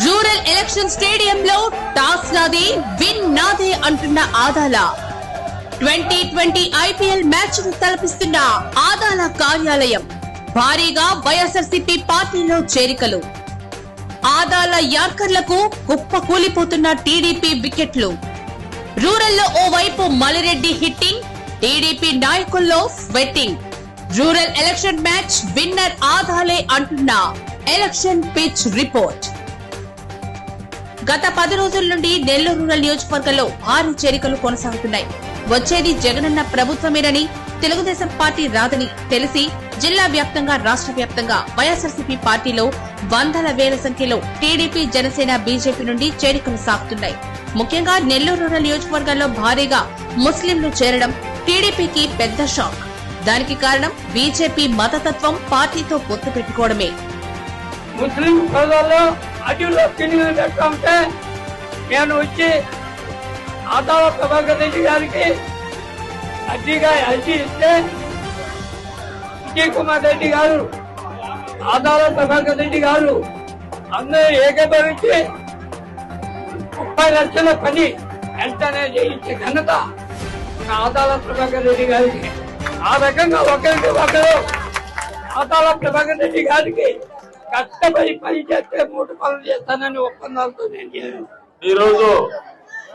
Rural election స్టేడియంలో toss నాదే win నాదే అంటున్న ఆదాల 2020 ఐపీఎల్ మ్యాచ్ ను తలపిస్తున్న ఆదాల కార్యాలయం భారీగా వైఎస్ఆర్సీపీ పార్టీలో చేరికలు. ఆదాల యార్కర్లకు కుప్ప కూలిపోతున్న టీడీపీ వికెట్లు. రూరల్లో ఓవైపు మలిరెడ్డి హిట్టింగ్, టీడీపీ నాయకుల్లో sweating. Rural election match winner ఆదాలే అంటున్న ఎలక్షన్ పిచ్ రిపోర్ట్. గత 10 రోజుల నుండి నెల్లూరు రూరల్ నియోజకవర్గంలో భారీ చేరికలు కొనసాగుతున్నాయి. వచ్చేది జగనన్న ప్రభుత్వమేనని, తెలుగుదేశం పార్టీ రాదని తెలిసి జిల్లా వ్యాప్తంగా రాష్ట్ర వ్యాప్తంగా వైఎస్ఆర్సీపీ పార్టీలో వందల వేల సంఖ్యలో టీడీపీ, జనసేన, బీజేపీ నుండి చేరికలు సాగుతున్నాయి. ముఖ్యంగా నెల్లూరు రూరల్ నియోజకవర్గాల్లో భారీగా ముస్లింలు చేరడం టీడీపీకి పెద్ద షాక్. దానికి కారణం బీజేపీ మతతత్వం, పార్టీతో పొత్తు పెట్టుకోవడమే. ముస్లిం సోదరులు అడ్డులో తిరిగి పెట్టుకుంటే నేను వచ్చి ఆదాల ప్రభాకర్ రెడ్డి గారికి అర్జీ ఇస్తే విజయ్ కుమార్ రెడ్డి గారు, ఆదాల ప్రభాకర్ రెడ్డి గారు అందరూ ఏకీభవించి 30 లక్షల పని వెంటనే చేయించే ఘనత ఆదాల ప్రభాకర్ రెడ్డి గారికి. ఆ రకంగా ఒకరికి ఒకరు ఆదాల ప్రభాకర్ రెడ్డి గారికి కష్టపడి పని చేస్తే 3 పనులు చేస్తానని ఒప్పందాలతో నేను ఈరోజు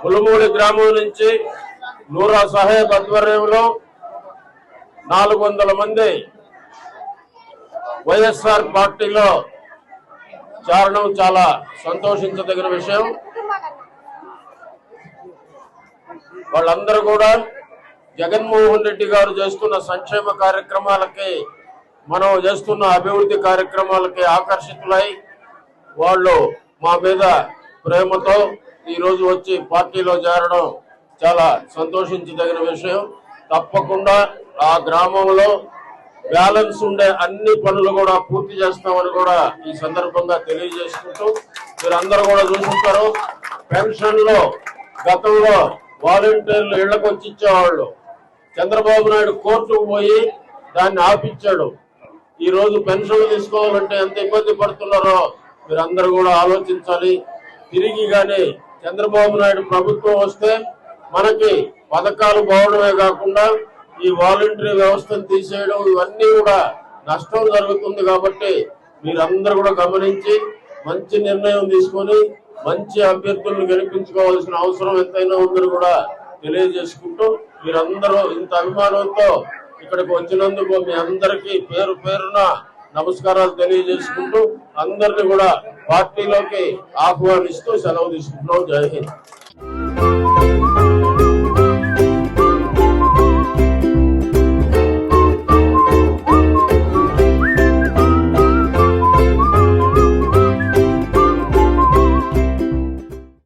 ములుమూడి గ్రామం నుంచి నూరా సాహెబ్ ఆధ్వర్యంలో 400 మంది వైఎస్ఆర్ పార్టీలో చేరడం చాలా సంతోషించదగిన విషయం. వాళ్ళందరూ కూడా జగన్మోహన్ రెడ్డి గారు చేస్తున్న సంక్షేమ కార్యక్రమాలకి, మనం చేస్తున్న అభివృద్ధి కార్యక్రమాలకి ఆకర్షితులై వాళ్ళు మా మీద ప్రేమతో ఈరోజు వచ్చి పార్టీలో చేరడం చాలా సంతోషించదగిన విషయం. తప్పకుండా ఆ గ్రామంలో బ్యాలెన్స్ ఉండే అన్ని పనులు కూడా పూర్తి చేస్తామని కూడా ఈ సందర్భంగా తెలియజేసుకుంటూ, మీరందరూ కూడా చూసుకుంటారు, పెన్షన్లో గతంలో వాలంటీర్లు ఇళ్లకు వచ్చి ఇచ్చేవాళ్ళు. చంద్రబాబు నాయుడు కోర్టుకు పోయి దాన్ని ఆపించాడు. ఈ రోజు పెన్షన్లు తీసుకోవాలంటే ఎంత ఇబ్బంది పడుతున్నారో మీరందరూ కూడా ఆలోచించాలి. తిరిగి కానీ చంద్రబాబు నాయుడు ప్రభుత్వం వస్తే మనకి పథకాలు పోవడమే కాకుండా ఈ వాలంటరీ వ్యవస్థను తీసేయడం, ఇవన్నీ కూడా నష్టం జరుగుతుంది. కాబట్టి మీరందరూ కూడా గమనించి మంచి నిర్ణయం తీసుకొని మంచి అభ్యర్థులను గెలిపించుకోవాల్సిన అవసరం ఎంతైనా ఉందని కూడా తెలియజేసుకుంటూ, మీరందరూ ఇంత అభిమానంతో ఇక్కడికి వచ్చినందుకు మీ అందరికీ పేరు పేరున నమస్కారాలు తెలియజేసుకుంటూ అందరినీ కూడా పార్టీలోకి ఆహ్వానిస్తూ సెలవు తీసుకుంటున్నాం. జై హింద్.